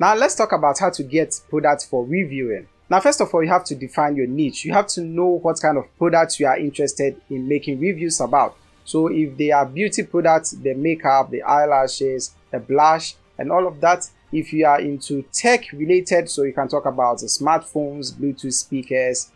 Now let's talk about how to get products for reviewing. Now first of all, you have to define your niche. You have to know what kind of products you are interested in making reviews about. So if they are beauty products, the makeup, the eyelashes, the blush and all of that. If you are into tech related, so you can talk about the smartphones, Bluetooth speakers,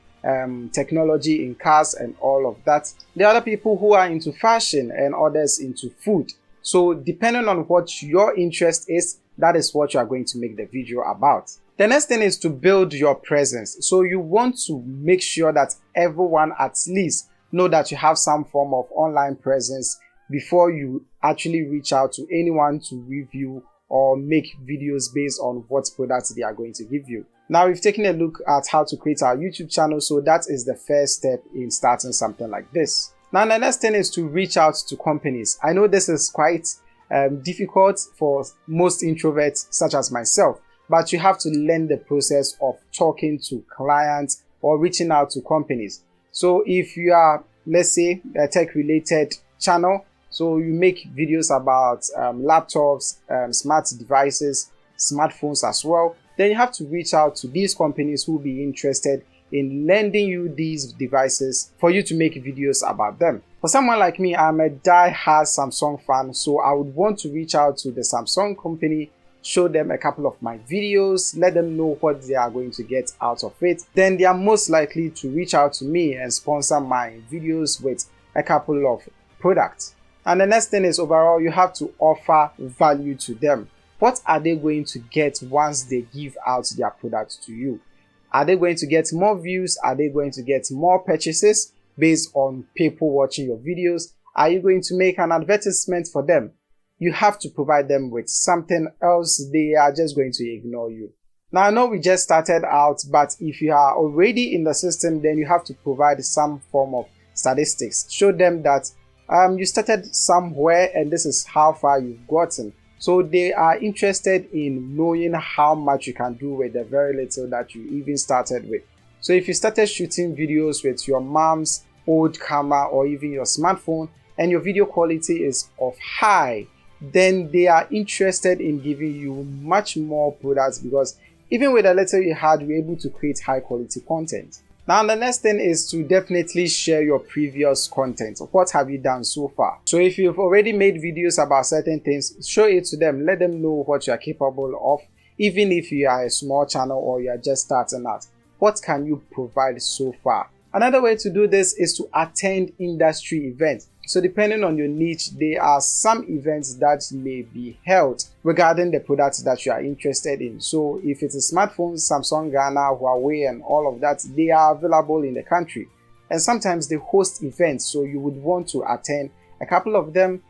technology in cars and all of that. There are other people who are into fashion and others into food. So depending on what your interest is, that is what you are going to make the video about. The next thing is to build your presence. So you want to make sure that everyone at least know that you have some form of online presence before you actually reach out to anyone to review or make videos based on what products they are going to give you. Now we've taken a look at how to create our YouTube channel, so that is the first step in starting something like this. Now the next thing is to reach out to companies. I know this is quite difficult for most introverts such as myself, but you have to learn the process of talking to clients or reaching out to companies. So if you are, let's say, a tech related channel, so you make videos about laptops, smart devices, smartphones as well, then you have to reach out to these companies who will be interested in lending you these devices for you to make videos about them. For someone like me, I'm a die-hard Samsung fan, so I would want to reach out to the Samsung company, show them a couple of my videos, let them know what they are going to get out of it. Then they are most likely to reach out to me and sponsor my videos with a couple of products. And the next thing is, overall, you have to offer value to them. What are they going to get once they give out their products to you? Are they going to get more views? Are they going to get more purchases based on people watching your videos? Are you going to make an advertisement for them? You have to provide them with something else. They are just going to ignore you. Now I know we just started out, but if you are already in the system, then you have to provide some form of statistics. Show them that you started somewhere and this is how far you've gotten. So they are interested in knowing how much you can do with the very little that you even started with. So if you started shooting videos with your mom's old camera or even your smartphone and your video quality is of high, then they are interested in giving you much more products, because even with the little you had, you're able to create high quality content. Now the next thing is to definitely share your previous content. What have you done so far? So if you've already made videos about certain things, show it to them. Let them know what you are capable of. Even if you are a small channel or you are just starting out, what can you provide so far? Another way to do this is to attend industry events. So depending on your niche, there are some events that may be held regarding the products that you are interested in. So if it is smartphones, Samsung, Ghana, Huawei and all of that, they are available in the country. And sometimes they host events, so you would want to attend a couple of them,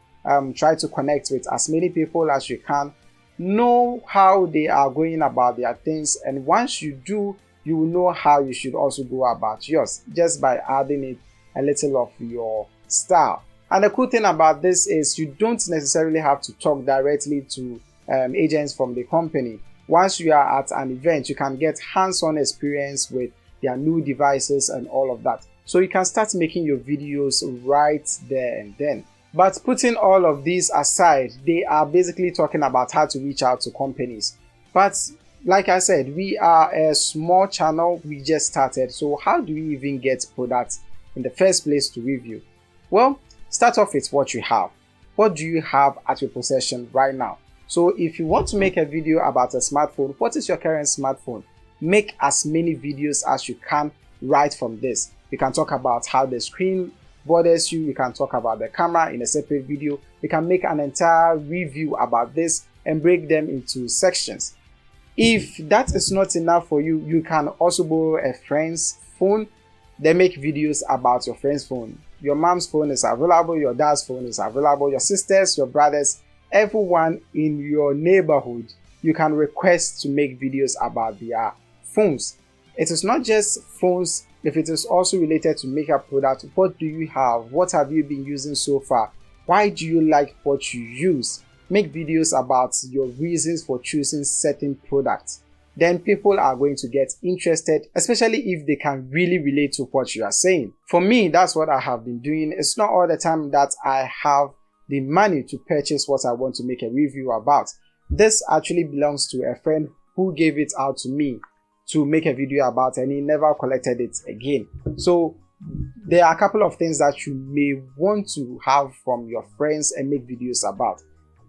try to connect with as many people as you can, know how they are going about their things, and once you do, you will know how you should also go about yours, just by adding it a little of your style. And the cool thing about this is you don't necessarily have to talk directly to agents from the company. Once you are at an event, you can get hands-on experience with their new devices and all of that. So you can start making your videos right there and then. But putting all of these aside, they are basically talking about how to reach out to companies. But like I said, we are a small channel, we just started. So how do we even get products in the first place to review? Well, start off with what you have. What do you have at your possession right now? So if you want to make a video about a smartphone, what is your current smartphone? Make as many videos as you can right from this. You can talk about how the screen bothers you. You can talk about the camera in a separate video. You can make an entire review about this and break them into sections. If that is not enough for you, you can also borrow a friend's phone, then make videos about your friend's phone. Your mom's phone is available, your dad's phone is available, your sisters, your brothers, everyone in your neighborhood, you can request to make videos about their phones. It is not just phones, if it is also related to makeup products. What do you have? What have you been using so far? Why do you like what you use? Make videos about your reasons for choosing certain products. Then people are going to get interested, especially if they can really relate to what you are saying. For me, that's what I have been doing. It's not all the time that I have the money to purchase what I want to make a review about. This actually belongs to a friend who gave it out to me to make a video about, and he never collected it again. So there are a couple of things that you may want to have from your friends and make videos about.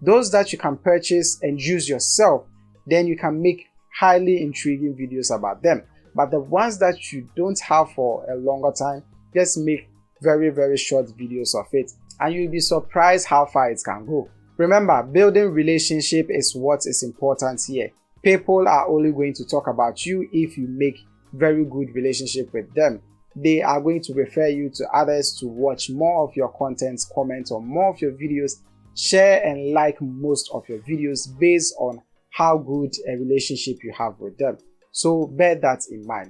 Those that you can purchase and use yourself, then you can make highly intriguing videos about them. But the ones that you don't have for a longer time, just make very, very short videos of it, and you'll be surprised how far it can go. Remember, building relationship is what is important here. People are only going to talk about you if you make very good relationship with them. They are going to refer you to others to watch more of your content, comment on more of your videos, share and like most of your videos based on how good a relationship you have with them. So bear that in mind.